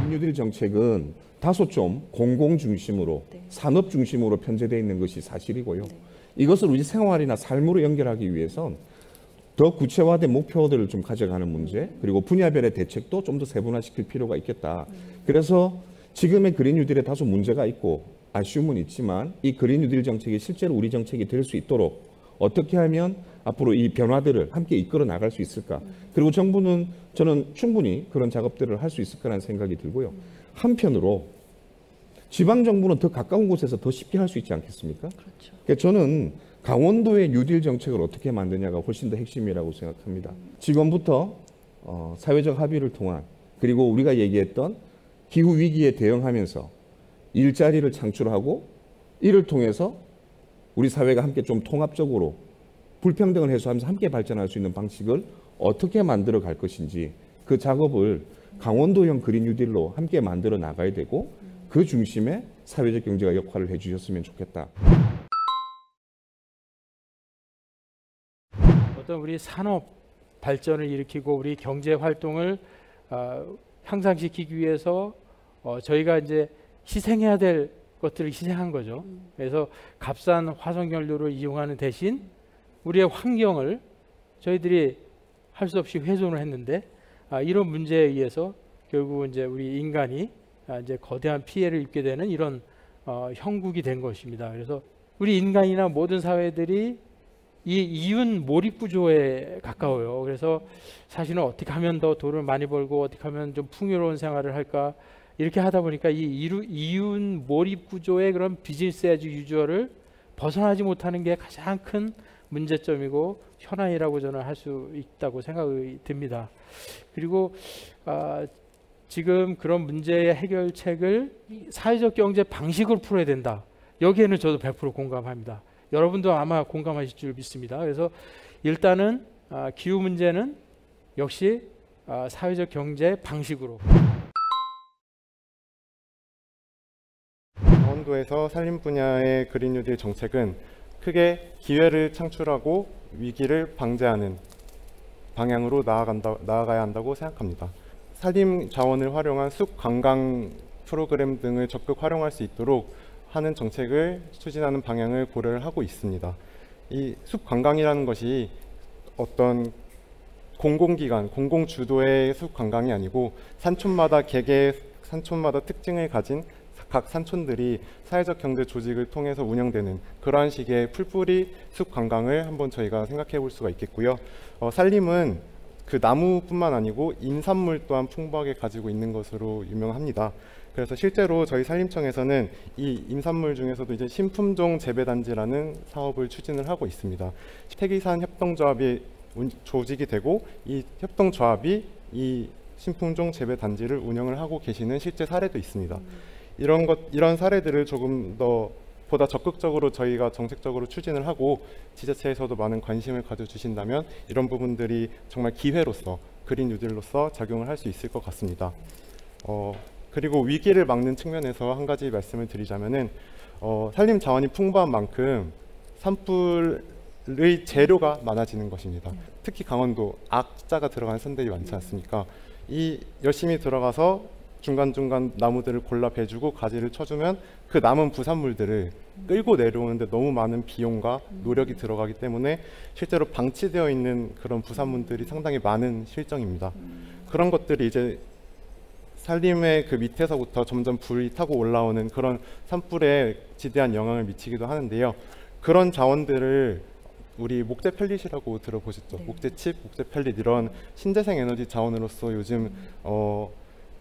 뉴딜 정책은 다소 좀 공공 중심으로 산업 중심으로 편제되어 있는 것이 사실이고요. 이것을 우리 생활이나 삶으로 연결하기 위해선 더 구체화된 목표들을 좀 가져가는 문제, 그리고 분야별의 대책도 좀 더 세분화시킬 필요가 있겠다. 그래서 지금의 그린 뉴딜에 다소 문제가 있고 아쉬움은 있지만 이 그린 뉴딜 정책이 실제로 우리 정책이 될 수 있도록 어떻게 하면 앞으로 이 변화들을 함께 이끌어 나갈 수 있을까? 그리고 정부는 저는 충분히 그런 작업들을 할 수 있을 거라는 생각이 들고요. 한편으로 지방 정부는 더 가까운 곳에서 더 쉽게 할 수 있지 않겠습니까? 그렇죠. 그러니까 저는 강원도의 뉴딜 정책을 어떻게 만드냐가 훨씬 더 핵심이라고 생각합니다. 지금부터 사회적 합의를 통한, 그리고 우리가 얘기했던 기후 위기에 대응하면서 일자리를 창출하고 이를 통해서 우리 사회가 함께 좀 통합적으로 불평등을 해소하면서 함께 발전할 수 있는 방식을 어떻게 만들어 갈 것인지, 그 작업을 강원도형 그린 뉴딜로 함께 만들어 나가야 되고 그 중심에 사회적 경제가 역할을 해주셨으면 좋겠다. 어떤 우리 산업 발전을 일으키고 우리 경제 활동을 향상시키기 위해서 저희가 이제 희생해야 될 것들을 희생한 거죠. 그래서 값싼 화석 연료를 이용하는 대신 우리의 환경을 저희들이 할 수 없이 훼손을 했는데 이런 문제에 의해서 결국은 이제 우리 인간이 이제 거대한 피해를 입게 되는 이런 형국이 된 것입니다. 그래서 우리 인간이나 모든 사회들이 이 이윤 몰입 구조에 가까워요. 그래서 사실은 어떻게 하면 더 돈을 많이 벌고 어떻게 하면 좀 풍요로운 생활을 할까, 이렇게 하다 보니까 이 이윤 몰입 구조의 그런 비즈니스 에즈 유주얼을 벗어나지 못하는 게 가장 큰 문제점이고 현안이라고 저는 할 수 있다고 생각이 듭니다. 그리고 지금 그런 문제의 해결책을 사회적 경제 방식으로 풀어야 된다. 여기에는 저도 100% 공감합니다. 여러분도 아마 공감하실 줄 믿습니다. 그래서 일단은 기후 문제는 역시 사회적 경제 방식으로. 강원도에서 산림 분야의 그린 뉴딜 정책은 크게 기회를 창출하고 위기를 방지하는 방향으로 나아가야 한다고 생각합니다. 산림 자원을 활용한 숲 관광 프로그램 등을 적극 활용할 수 있도록 하는 정책을 추진하는 방향을 고려를 하고 있습니다. 이 숲 관광이라는 것이 어떤 공공기관, 공공주도의 숲 관광이 아니고 산촌마다 산촌마다 특징을 가진 각 산촌들이 사회적 경제 조직을 통해서 운영되는 그러한 식의 풀뿌리 숲 관광을 한번 저희가 생각해 볼 수가 있겠고요. 산림은 그 나무뿐만 아니고 임산물 또한 풍부하게 가지고 있는 것으로 유명합니다. 그래서 실제로 저희 산림청에서는 이 임산물 중에서도 이제 신품종 재배단지라는 사업을 추진을 하고 있습니다. 태기산 협동조합이 조직이 되고 이 협동조합이 이 신품종 재배단지를 운영을 하고 계시는 실제 사례도 있습니다. 이런 사례들을 조금 더 보다 적극적으로 저희가 정책적으로 추진을 하고 지자체에서도 많은 관심을 가져주신다면 이런 부분들이 정말 기회로서 그린 뉴딜로서 작용을 할 수 있을 것 같습니다. 그리고 위기를 막는 측면에서 한 가지 말씀을 드리자면은 산림 자원이 풍부한 만큼 산불의 재료가 많아지는 것입니다. 특히 강원도 악자가 들어간 산들이 많지 않습니까? 이 열심히 들어가서 중간중간 나무들을 골라 베주고 가지를 쳐주면 그 남은 부산물들을 끌고 내려오는데 너무 많은 비용과 노력이 들어가기 때문에 실제로 방치되어 있는 그런 부산물들이 상당히 많은 실정입니다. 그런 것들이 이제 산림의 그 밑에서부터 점점 불이 타고 올라오는 그런 산불에 지대한 영향을 미치기도 하는데요. 그런 자원들을 우리 목재 펠릿이라고 들어보셨죠? 네. 목재칩, 목재 펠릿 이런 신재생 에너지 자원으로서 요즘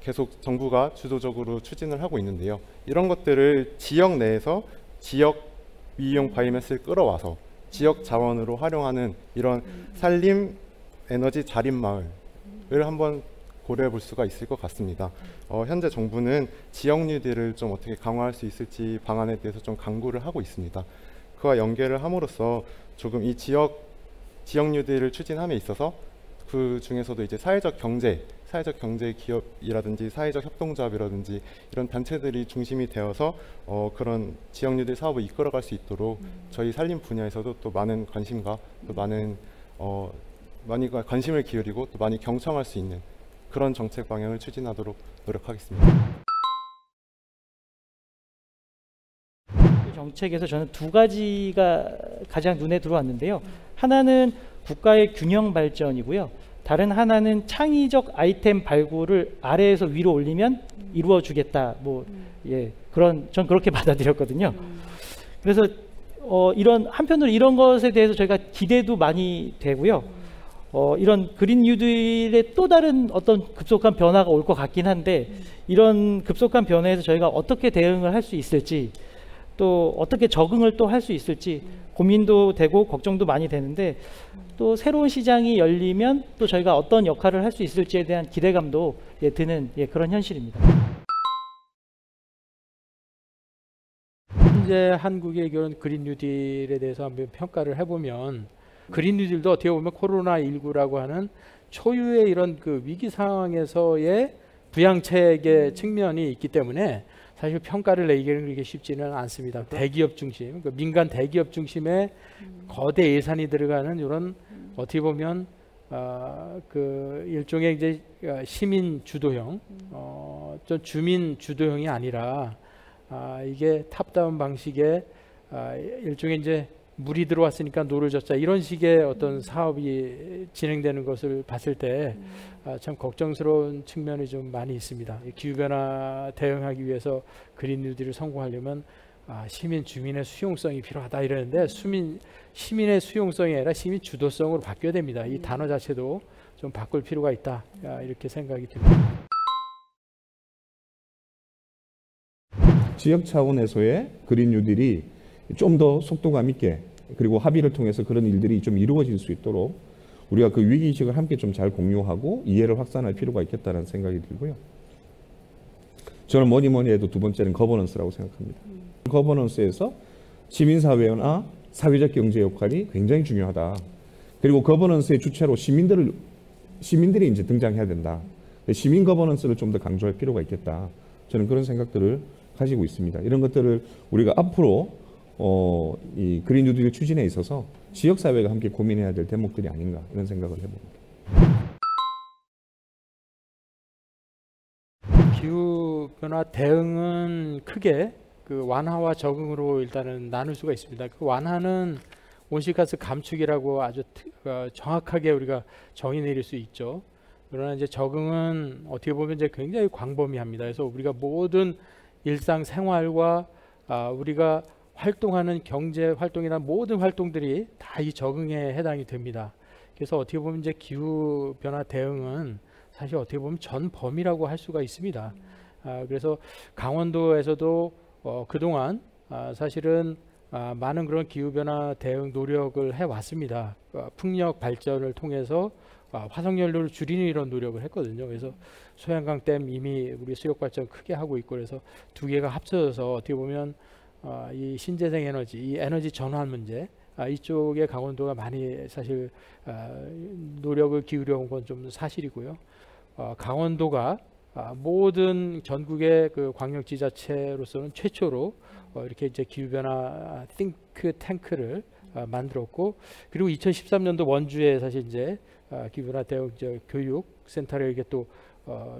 계속 정부가 주도적으로 추진을 하고 있는데요. 이런 것들을 지역 내에서 지역 위용 바이오매스를 끌어와서 지역 자원으로 활용하는 이런 산림 에너지 자립 마을을 한번 고려해 볼 수가 있을 것 같습니다. 현재 정부는 지역 뉴딜을 좀 어떻게 강화할 수 있을지 방안에 대해서 좀 강구를 하고 있습니다. 그와 연계를 함으로써 조금 이 지역 뉴딜을 추진함에 있어서 그 중에서도 이제 사회적 경제 기업이라든지 사회적 협동조합이라든지 이런 단체들이 중심이 되어서 그런 지역 뉴딜 사업을 이끌어갈 수 있도록 저희 산림 분야에서도 또 많은 관심과 또 많은 관심을 기울이고 또 많이 경청할 수 있는 그런 정책 방향을 추진하도록 노력하겠습니다. 정책에서 저는 두 가지가 가장 눈에 들어왔는데요. 하나는 국가의 균형 발전이고요. 다른 하나는 창의적 아이템 발굴을 아래에서 위로 올리면 이루어 주겠다. 전 그렇게 받아들였거든요. 그래서 한편으로 이런 것에 대해서 저희가 기대도 많이 되고요. 이런 그린 뉴딜의 또 다른 어떤 급속한 변화가 올 것 같긴 한데, 이런 급속한 변화에서 저희가 어떻게 대응을 할 수 있을지, 또 어떻게 적응을 또 할 수 있을지 고민도 되고 걱정도 많이 되는데, 또 새로운 시장이 열리면 또 저희가 어떤 역할을 할 수 있을지에 대한 기대감도 드는 그런 현실입니다. 현재 한국의 이런 그린 뉴딜에 대해서 한번 평가를 해보면, 그린 뉴딜도 어떻게 보면 코로나19라고 하는 초유의 이런 그 위기 상황에서의 부양책의 측면이 있기 때문에 사실 평가를 내기는 그렇게 쉽지는 않습니다. 대기업 중심, 그 민간 대기업 중심의 거대 예산이 들어가는 이런 어떻게 보면 그 일종의 이제 시민 주도형, 좀 주민 주도형이 아니라 이게 탑다운 방식의 일종의 이제 물이 들어왔으니까 노를 젓자, 이런 식의 어떤 사업이 진행되는 것을 봤을 때 참 걱정스러운 측면이 좀 많이 있습니다. 기후변화 대응하기 위해서 그린 뉴딜을 성공하려면 시민 주민의 수용성이 필요하다 이러는데, 시민의 수용성이 아니라 시민 주도성으로 바뀌어야 됩니다. 이 단어 자체도 좀 바꿀 필요가 있다, 이렇게 생각이 듭니다. 지역 차원에서의 그린 뉴딜이 좀 더 속도감 있게, 그리고 합의를 통해서 그런 일들이 좀 이루어질 수 있도록 우리가 그 위기의식을 함께 좀 잘 공유하고 이해를 확산할 필요가 있겠다는 생각이 들고요. 저는 뭐니 해도 두 번째는 거버넌스라고 생각합니다. 거버넌스에서 시민사회나 사회적 경제 역할이 굉장히 중요하다. 그리고 거버넌스의 주체로 시민들이 이제 등장해야 된다. 시민 거버넌스를 좀 더 강조할 필요가 있겠다. 저는 그런 생각들을 가지고 있습니다. 이런 것들을 우리가 앞으로 이 그린 뉴딜 추진에 있어서 지역사회가 함께 고민해야 될 대목들이 아닌가, 이런 생각을 해봅니다. 기후변화 대응은 크게 그 완화와 적응으로 일단은 나눌 수가 있습니다. 그 완화는 온실가스 감축이라고 아주 정확하게 우리가 정의 내릴 수 있죠. 그러나 이제 적응은 어떻게 보면 이제 굉장히 광범위합니다. 그래서 우리가 모든 일상 생활과 우리가 활동하는 경제 활동이나 모든 활동들이 다 이 적응에 해당이 됩니다. 그래서 어떻게 보면 이제 기후 변화 대응은 사실 어떻게 보면 전 범위라고 할 수가 있습니다. 그래서 강원도에서도 그동안 사실은 많은 그런 기후 변화 대응 노력을 해 왔습니다. 풍력 발전을 통해서 화석연료를 줄이는 이런 노력을 했거든요. 그래서 소양강 댐 이미 우리 수력 발전 크게 하고 있고, 그래서 두 개가 합쳐져서 어떻게 보면 이 신재생 에너지, 이 에너지 전환 문제, 이쪽에 강원도가 많이 사실 노력을 기울여 온 건 좀 사실이고요. 강원도가 모든 전국의 그 광역지자체로서는 최초로 이렇게 이제 기후변화 띵크 탱크를 만들었고, 그리고 2013년도 원주에 사실 이제 기후변화 대응 교육 센터를 이렇게 또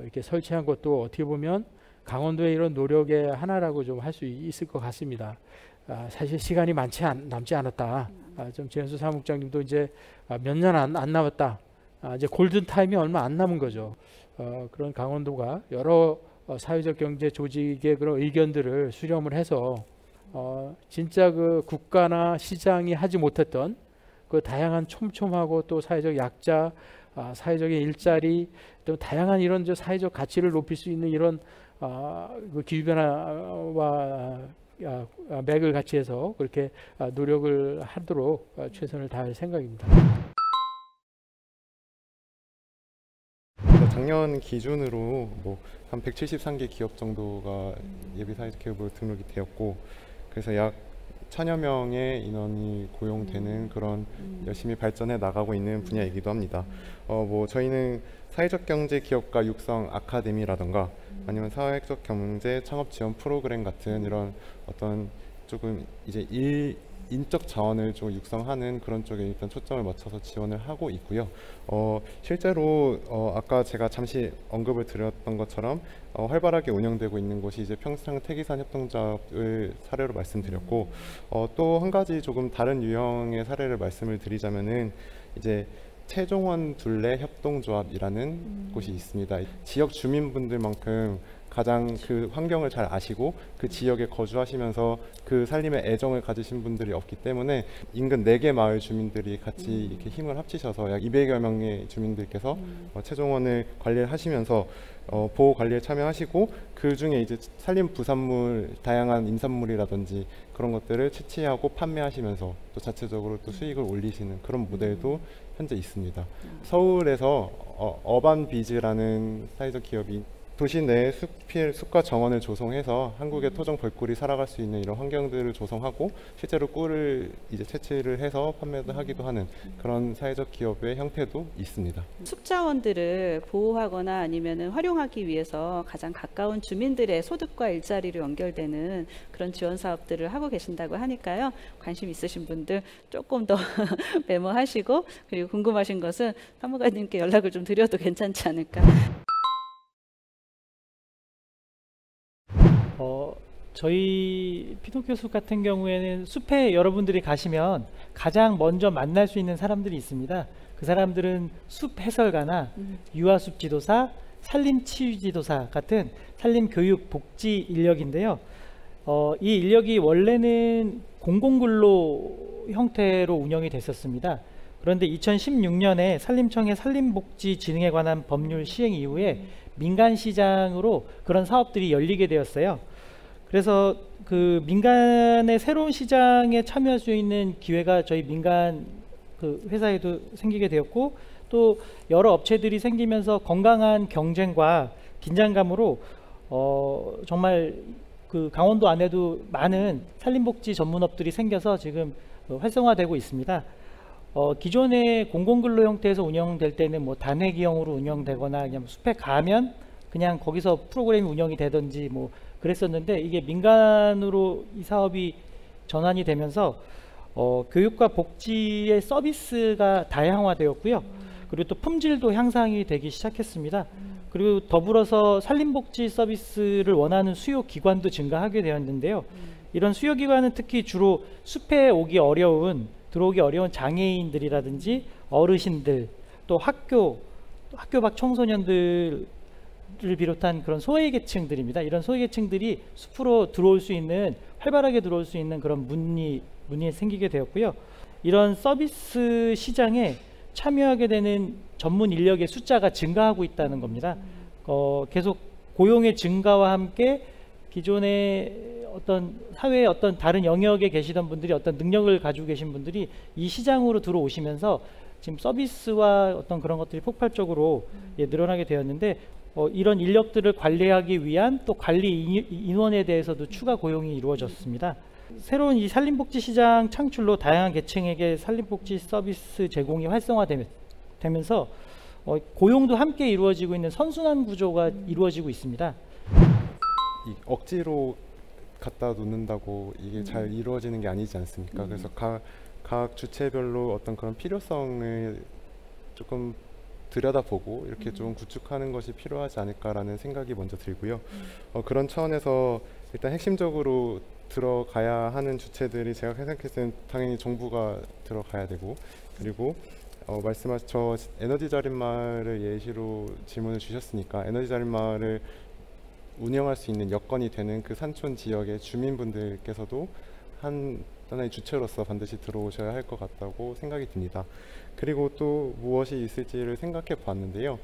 이렇게 설치한 것도 어떻게 보면 강원도의 이런 노력의 하나라고 좀 할 수 있을 것 같습니다. 사실 시간이 남지 않았다. 좀 지현수 사무국장님도 이제 몇 년 안 남았다. 이제 골든 타임이 얼마 안 남은 거죠. 그런 강원도가 여러 사회적 경제 조직의 그런 의견들을 수렴을 해서 진짜 그 국가나 시장이 하지 못했던 그 다양한 촘촘하고 또 사회적 약자, 사회적인 일자리, 또 다양한 이런 사회적 가치를 높일 수 있는 이런 그 기후변화와 맥을 같이 해서 그렇게 노력을 하도록 최선을 다할 생각입니다. 작년 기준으로 한 173개 기업 정도가 예비 사회적 기업으로 등록이 되었고, 그래서 약 1000여 명의 인원이 고용되는 그런 열심히 발전해 나가고 있는 분야이기도 합니다. 저희는 사회적 경제 기업가 육성 아카데미라던가 아니면 사회적 경제 창업 지원 프로그램 같은 이런 어떤 조금 이제 인적 자원을 좀 육성하는 그런 쪽에 일단 초점을 맞춰서 지원을 하고 있고요. 실제로 아까 제가 잠시 언급을 드렸던 것처럼 활발하게 운영되고 있는 곳이 이제 평창 태기산 협동조합을 사례로 말씀드렸고, 또 한 가지 조금 다른 유형의 사례를 말씀을 드리자면은 이제 최종원 둘레 협동조합이라는 곳이 있습니다. 지역 주민분들만큼 가장 그 환경을 잘 아시고 그 지역에 거주하시면서 그 살림에 애정을 가지신 분들이 없기 때문에 인근 4개 마을 주민들이 같이 이렇게 힘을 합치셔서 약 200여 명의 주민들께서 최종원을 관리를 하시면서 보호 관리에 참여하시고, 그 중에 이제 산림 부산물, 다양한 임산물이라든지 그런 것들을 채취하고 판매하시면서 또 자체적으로 또 수익을 올리시는 그런 모델도 현재 있습니다. 서울에서 어반비즈라는 사회적 기업이 도시 내 숲과 정원을 조성해서 한국의 토종 벌꿀이 살아갈 수 있는 이런 환경들을 조성하고 실제로 꿀을 이제 채취를 해서 판매도 하기도 하는 그런 사회적 기업의 형태도 있습니다. 숲 자원들을 보호하거나 아니면 활용하기 위해서 가장 가까운 주민들의 소득과 일자리로 연결되는 그런 지원 사업들을 하고 계신다고 하니까요. 관심 있으신 분들 조금 더 메모하시고, 그리고 궁금하신 것은 사무관님께 연락을 좀 드려도 괜찮지 않을까. 저희 피노키오 숲 같은 경우에는 숲에 여러분들이 가시면 가장 먼저 만날 수 있는 사람들이 있습니다. 그 사람들은 숲 해설가나 유아숲 지도사, 산림치유 지도사 같은 산림교육 복지 인력인데요. 이 인력이 원래는 공공근로 형태로 운영이 됐었습니다. 그런데 2016년에 산림청의 산림복지진흥에 관한 법률 시행 이후에 민간시장으로 그런 사업들이 열리게 되었어요. 그래서 그 민간의 새로운 시장에 참여할 수 있는 기회가 저희 민간 그 회사에도 생기게 되었고, 또 여러 업체들이 생기면서 건강한 경쟁과 긴장감으로 정말 그 강원도 안에도 많은 산림복지 전문업들이 생겨서 지금 활성화되고 있습니다. 기존의 공공근로 형태에서 운영될 때는 뭐 단회기형으로 운영되거나 그냥 숲에 가면 그냥 거기서 프로그램이 운영이 되든지 뭐 그랬었는데, 이게 민간으로 이 사업이 전환이 되면서 교육과 복지의 서비스가 다양화되었고요. 그리고 또 품질도 향상이 되기 시작했습니다. 그리고 더불어서 산림복지 서비스를 원하는 수요 기관도 증가하게 되었는데요. 이런 수요 기관은 특히 주로 숲에 들어오기 어려운 장애인들이라든지 어르신들, 또 학교 밖 청소년들을 비롯한 그런 소외계층들입니다. 이런 소외계층들이 숲으로 활발하게 들어올 수 있는 그런 문이 생기게 되었고요. 이런 서비스 시장에 참여하게 되는 전문 인력의 숫자가 증가하고 있다는 겁니다. 계속 고용의 증가와 함께 기존의 어떤 사회의 어떤 다른 영역에 계시던 분들이 어떤 능력을 가지고 계신 분들이 이 시장으로 들어오시면서 지금 서비스와 어떤 그런 것들이 폭발적으로 늘어나게 되었는데, 이런 인력들을 관리하기 위한 또 관리 인원에 대해서도 추가 고용이 이루어졌습니다. 새로운 이 산림복지 시장 창출로 다양한 계층에게 산림복지 서비스 제공이 활성화되면서 고용도 함께 이루어지고 있는 선순환 구조가 이루어지고 있습니다. 이 억지로 갖다 놓는다고 이게 잘 이루어지는 게 아니지 않습니까? 그래서 각 주체별로 어떤 그런 필요성을 조금 들여다보고 이렇게 좀 구축하는 것이 필요하지 않을까라는 생각이 먼저 들고요. 그런 차원에서 일단 핵심적으로 들어가야 하는 주체들이 제가 생각했을 때는 당연히 정부가 들어가야 되고, 그리고 말씀하신 저 에너지 절임 마을을 예시로 질문을 주셨으니까 에너지 절임 마을을 운영할 수 있는 여건이 되는 그 산촌 지역의 주민분들께서도 하나의 주체로서 반드시 들어오셔야 할 것 같다고 생각이 듭니다. 그리고 또 무엇이 있을지를 생각해 봤는데요.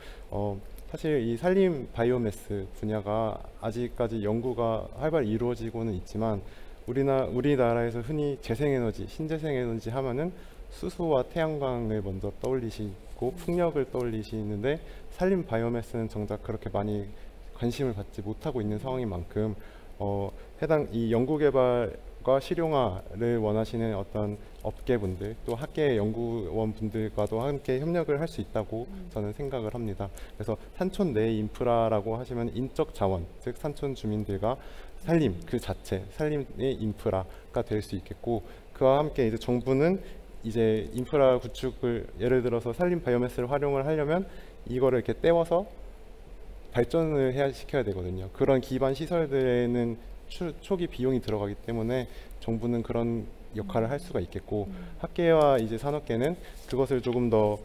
사실 이 산림 바이오매스 분야가 아직까지 연구가 활발히 이루어지고는 있지만 우리나라에서 흔히 재생에너지, 신재생에너지 하면은 수소와 태양광을 먼저 떠올리시고 풍력을 떠올리시는데, 산림 바이오매스는 정작 그렇게 많이 관심을 받지 못하고 있는 상황인 만큼 해당 이 연구개발과 실용화를 원하시는 어떤 업계분들, 또 학계 연구원분들과도 함께 협력을 할 수 있다고 저는 생각을 합니다. 그래서 산촌 내 인프라라고 하시면 인적 자원, 즉 산촌 주민들과 산림 그 자체, 산림의 인프라가 될 수 있겠고, 그와 함께 이제 정부는 이제 인프라 구축을 예를 들어서 산림 바이오매스를 활용을 하려면 이거를 이렇게 떼워서 발전을 시켜야 되거든요. 그런 기반 시설들에는 초기 비용이 들어가기 때문에 정부는 그런 역할을 할 수가 있겠고 학계와 이제 산업계는 그것을 조금 더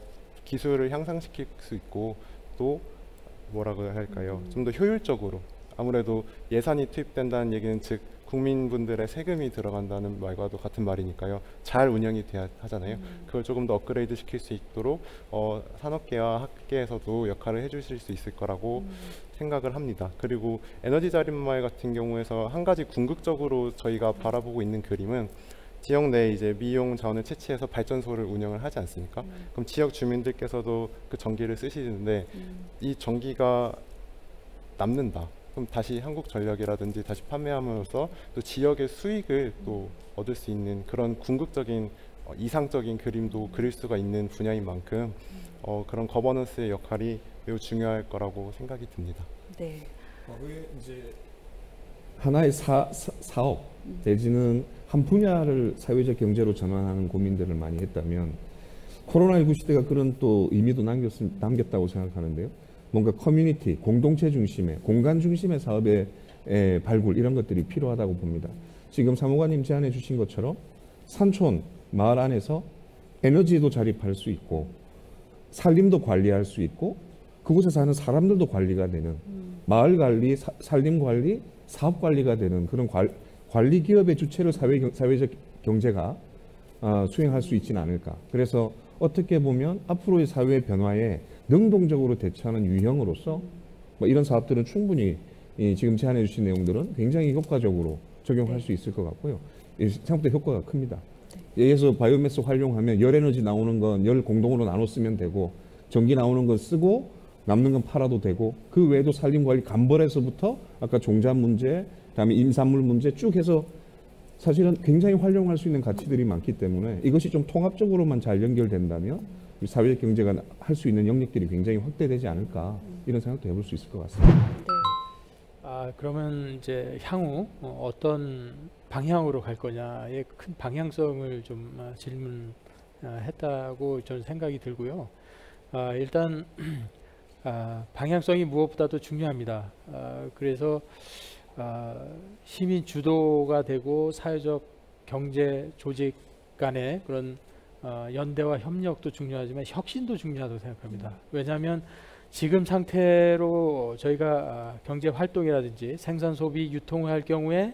기술을 향상시킬 수 있고 또 뭐라고 할까요? 좀 더 효율적으로 아무래도 예산이 투입된다는 얘기는 즉 국민분들의 세금이 들어간다는 말과도 같은 말이니까요. 잘 운영이 돼야 하잖아요. 그걸 조금 더 업그레이드 시킬 수 있도록 산업계와 학계에서도 역할을 해주실 수 있을 거라고 생각을 합니다. 그리고 에너지 자립마을 같은 경우에서 한 가지 궁극적으로 저희가 바라보고 있는 그림은 지역 내에 이제 미용 자원을 채취해서 발전소를 운영을 하지 않습니까? 그럼 지역 주민들께서도 그 전기를 쓰시는데 이 전기가 남는다. 그럼 다시 한국전력이라든지 다시 판매함으로써 또 지역의 수익을 또 얻을 수 있는 그런 궁극적인 이상적인 그림도 그릴 수가 있는 분야인 만큼 그런 거버넌스의 역할이 매우 중요할 거라고 생각이 듭니다. 네. 이제 하나의 사업 내지는 한 분야를 사회적 경제로 전환하는 고민들을 많이 했다면 코로나19 시대가 그런 또 의미도 남겼다고 생각하는데요. 뭔가 커뮤니티, 공동체 중심의, 공간 중심의 사업의 발굴 이런 것들이 필요하다고 봅니다. 지금 사무관님 제안해 주신 것처럼 산촌, 마을 안에서 에너지도 자립할 수 있고 산림도 관리할 수 있고 그곳에 사는 사람들도 관리가 되는 마을 관리, 산림 관리, 사업 관리가 되는 그런 관리 기업의 주체를 사회적 경제가 수행할 수 있지는 않을까. 그래서 어떻게 보면 앞으로의 사회 변화에 능동적으로 대처하는 유형으로서 이런 사업들은 충분히 지금 제안해 주신 내용들은 굉장히 효과적으로 적용할 수 있을 것 같고요. 생각보다 효과가 큽니다. 예에서 바이오매스 활용하면 열 에너지 나오는 건 열 공동으로 나눠 쓰면 되고 전기 나오는 건 쓰고 남는 건 팔아도 되고 그 외에도 산림관리 간벌에서부터 아까 종자 문제, 그다음에 임산물 문제 쭉 해서 사실은 굉장히 활용할 수 있는 가치들이 많기 때문에 이것이 좀 통합적으로만 잘 연결된다면 우리 사회적 경제가 할 수 있는 영역들이 굉장히 확대되지 않을까 이런 생각도 해볼 수 있을 것 같습니다. 네. 그러면 이제 향후 어떤 방향으로 갈 거냐의 큰 방향성을 좀 질문했다고 저는 생각이 들고요. 일단 방향성이 무엇보다도 중요합니다. 그래서 시민 주도가 되고 사회적 경제 조직 간의 그런 연대와 협력도 중요하지만 혁신도 중요하다고 생각합니다. 왜냐하면 지금 상태로 저희가 경제 활동이라든지 생산 소비 유통을 할 경우에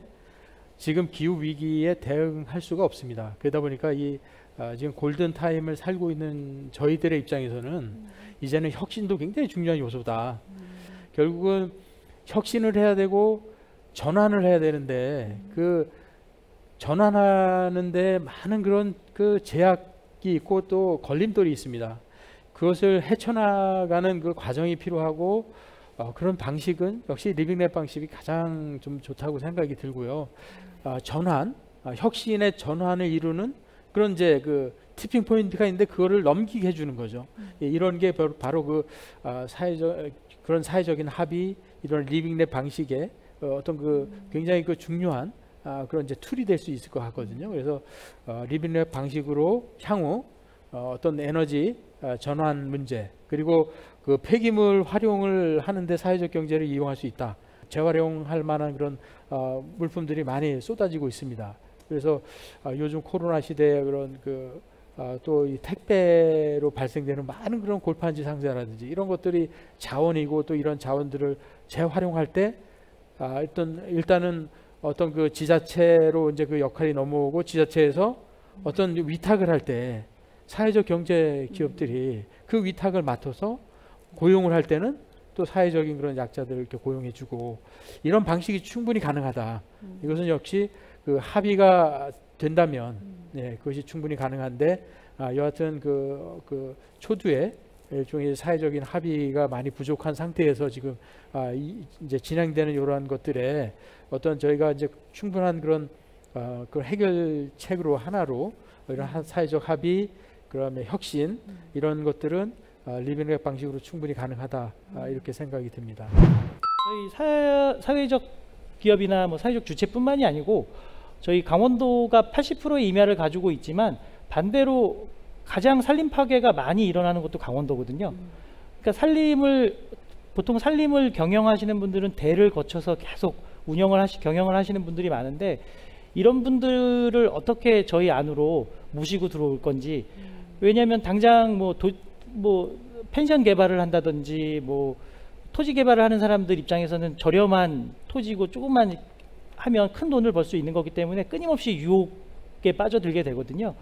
지금 기후 위기에 대응할 수가 없습니다. 그러다 보니까 이 지금 골든 타임을 살고 있는 저희들의 입장에서는 이제는 혁신도 굉장히 중요한 요소다. 결국은 혁신을 해야 되고 전환을 해야 되는데 그 전환하는데 많은 그런 그 제약이 있고 또 걸림돌이 있습니다. 그것을 헤쳐나가는 그 과정이 필요하고 그런 방식은 역시 리빙랩 방식이 가장 좀 좋다고 생각이 들고요. 전환, 혁신의 전환을 이루는 그런 이제 그 티핑 포인트가 있는데 그거를 넘기게 해주는 거죠. 이런 게 바로 그 그런 사회적인 합의, 이런 리빙랩 방식의 어떤 그 굉장히 그 중요한 그런 이제 툴이 될 수 있을 것 같거든요. 그래서 리빙랩 방식으로 향후 어떤 에너지 전환 문제 그리고 그 폐기물 활용을 하는데 사회적 경제를 이용할 수 있다. 재활용할 만한 그런 물품들이 많이 쏟아지고 있습니다. 그래서 요즘 코로나 시대에 그런 그 또 이 택배로 발생되는 많은 그런 골판지 상자라든지 이런 것들이 자원이고 또 이런 자원들을 재활용할 때 일단은 어떤 그 지자체로 이제 그 역할이 넘어오고 지자체에서 어떤 위탁을 할 때 사회적 경제 기업들이 그 위탁을 맡아서 고용을 할 때는 또 사회적인 그런 약자들을 이렇게 고용해주고 이런 방식이 충분히 가능하다. 이것은 역시 그 합의가 된다면 그것이 충분히 가능한데 여하튼 그 초두에 일종의 사회적인 합의가 많이 부족한 상태에서 지금 이제 진행되는 이러한 것들에 어떤 저희가 이제 충분한 그런 그 해결책으로 하나로 이런 사회적 합의 그다음에 혁신 이런 것들은 리빙랩 방식으로 충분히 가능하다 이렇게 생각이 듭니다. 저희 사회적 기업이나 뭐 사회적 주체뿐만이 아니고 저희 강원도가 80%의 임야를 가지고 있지만 반대로 가장 산림 파괴가 많이 일어나는 것도 강원도거든요. 그러니까 보통 산림을 경영하시는 분들은 대를 거쳐서 계속 경영을 하시는 분들이 많은데, 이런 분들을 어떻게 저희 안으로 모시고 들어올 건지. 왜냐하면 당장 뭐 펜션 개발을 한다든지 뭐 토지 개발을 하는 사람들 입장에서는 저렴한 토지고 조금만 하면 큰 돈을 벌 수 있는 거기 때문에 끊임없이 유혹에 빠져들게 되거든요.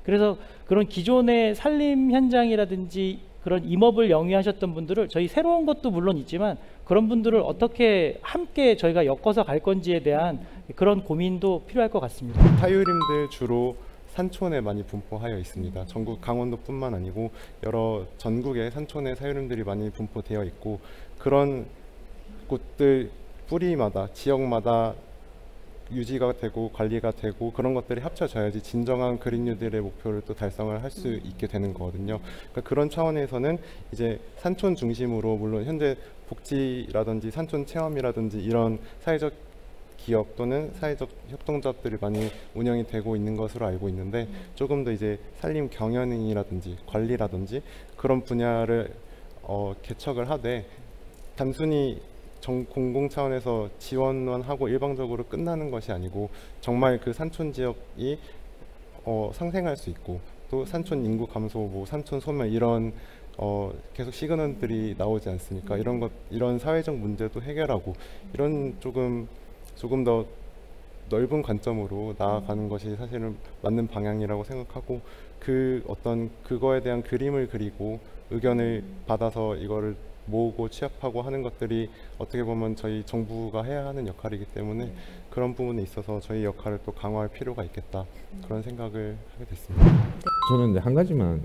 그래서 그런 기존의 산림 현장이라든지 그런 임업을 영위하셨던 분들을, 저희 새로운 것도 물론 있지만 그런 분들을 어떻게 함께 저희가 엮어서 갈 건지에 대한 그런 고민도 필요할 것 같습니다. 사유림들 주로 산촌에 많이 분포하여 있습니다. 전국 강원도뿐만 아니고 여러 전국의 산촌에 사유림들이 많이 분포되어 있고, 그런 곳들 뿌리마다 지역마다 유지가 되고 관리가 되고 그런 것들이 합쳐져야지 진정한 그린 뉴딜의 목표를 또 달성을 할 수 있게 되는 거거든요. 그러니까 그런 차원에서는 이제 산촌 중심으로, 물론 현재 복지라든지 산촌 체험이라든지 이런 사회적 기업 또는 사회적 협동조합들이 많이 운영이 되고 있는 것으로 알고 있는데, 조금 더 이제 산림 경영이라든지 관리라든지 그런 분야를 개척을 하되, 단순히 공공 차원에서 지원만 하고 일방적으로 끝나는 것이 아니고, 정말 그 산촌 지역이 상생할 수 있고, 또 산촌 인구 감소, 뭐 산촌 소멸 이런 계속 시그널들이 나오지 않습니까? 이런 사회적 문제도 해결하고, 이런 조금 더 넓은 관점으로 나아가는 것이 사실은 맞는 방향이라고 생각하고, 그거에 대한 그림을 그리고 의견을 받아서 이거를 모으고 취합하고 하는 것들이 어떻게 보면 저희 정부가 해야 하는 역할이기 때문에, 그런 부분에 있어서 저희 역할을 또 강화할 필요가 있겠다, 그런 생각을 하게 됐습니다. 저는 이제 한 가지만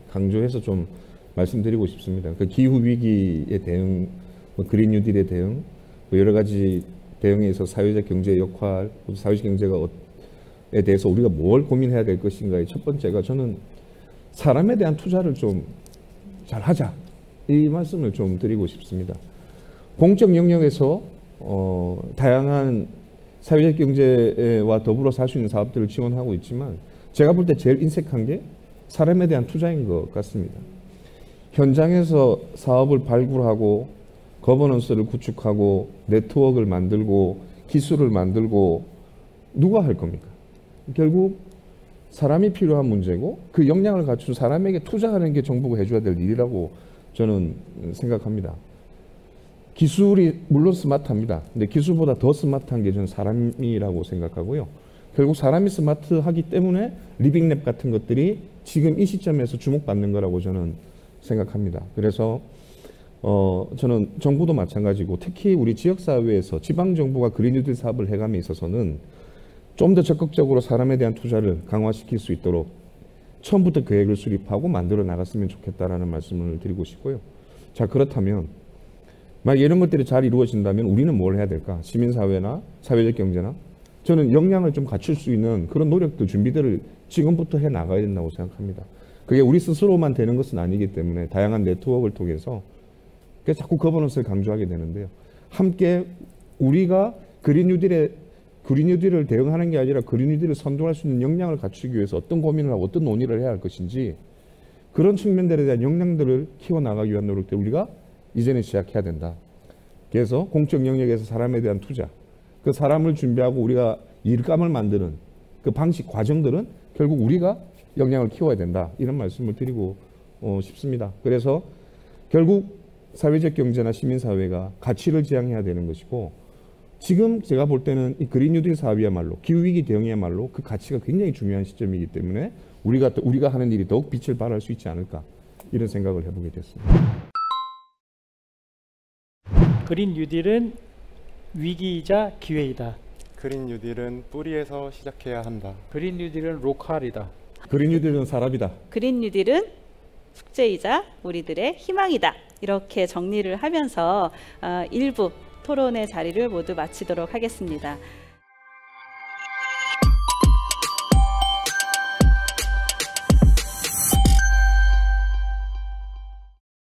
강조해서 좀 말씀드리고 싶습니다. 그 기후 위기에 대응, 그린 뉴딜에 대응, 여러 가지 대응에 있어서 사회적 경제의 역할, 사회적 경제에 대해서 우리가 뭘 고민해야 될 것인가의 첫 번째가, 저는 사람에 대한 투자를 좀 잘 하자, 이 말씀을 좀 드리고 싶습니다. 공적 영역에서 다양한 사회적 경제와 더불어 살 수 있는 사업들을 지원하고 있지만, 제가 볼 때 제일 인색한 게 사람에 대한 투자인 것 같습니다. 현장에서 사업을 발굴하고 거버넌스를 구축하고 네트워크를 만들고 기술을 만들고 누가 할 겁니까? 결국 사람이 필요한 문제고, 그 역량을 갖춘 사람에게 투자하는 게 정부가 해줘야 될 일이라고 저는 생각합니다. 기술이 물론 스마트합니다. 근데 기술보다 더 스마트한 게 저는 사람이라고 생각하고요. 결국 사람이 스마트하기 때문에 리빙랩 같은 것들이 지금 이 시점에서 주목받는 거라고 저는 생각합니다. 그래서 저는 정부도 마찬가지고, 특히 우리 지역사회에서 지방정부가 그린 뉴딜 사업을 해감에 있어서는 좀 더 적극적으로 사람에 대한 투자를 강화시킬 수 있도록 처음부터 계획을 수립하고 만들어 나갔으면 좋겠다라는 말씀을 드리고 싶고요. 자, 그렇다면 만약 이런 것들이 잘 이루어진다면 우리는 뭘 해야 될까? 시민사회나 사회적 경제나, 저는 역량을 좀 갖출 수 있는 그런 노력들, 준비들을 지금부터 해 나가야 된다고 생각합니다. 그게 우리 스스로만 되는 것은 아니기 때문에 다양한 네트워크를 통해서, 그래서 자꾸 거버넌스를 강조하게 되는데요. 함께 우리가 그린 뉴딜을 대응하는 게 아니라 그린 뉴딜을 선도할 수 있는 역량을 갖추기 위해서 어떤 고민을 하고 어떤 논의를 해야 할 것인지, 그런 측면들에 대한 역량들을 키워나가기 위한 노력들 우리가 이제는 시작해야 된다. 그래서 공적 영역에서 사람에 대한 투자, 그 사람을 준비하고 우리가 일감을 만드는 그 방식, 과정들은 결국 우리가 역량을 키워야 된다, 이런 말씀을 드리고 싶습니다. 그래서 결국 사회적 경제나 시민사회가 가치를 지향해야 되는 것이고, 지금 제가 볼 때는 이 그린 뉴딜 사업이야말로, 기후위기 대응이야말로 그 가치가 굉장히 중요한 시점이기 때문에 우리가 하는 일이 더욱 빛을 발할 수 있지 않을까, 이런 생각을 해보게 됐습니다. 그린 뉴딜은 위기이자 기회이다. 그린 뉴딜은 뿌리에서 시작해야 한다. 그린 뉴딜은 로컬이다. 그린 뉴딜은 사람이다. 그린 뉴딜은 숙제이자 우리들의 희망이다. 이렇게 정리를 하면서 일부 토론의 자리를 모두 마치도록 하겠습니다.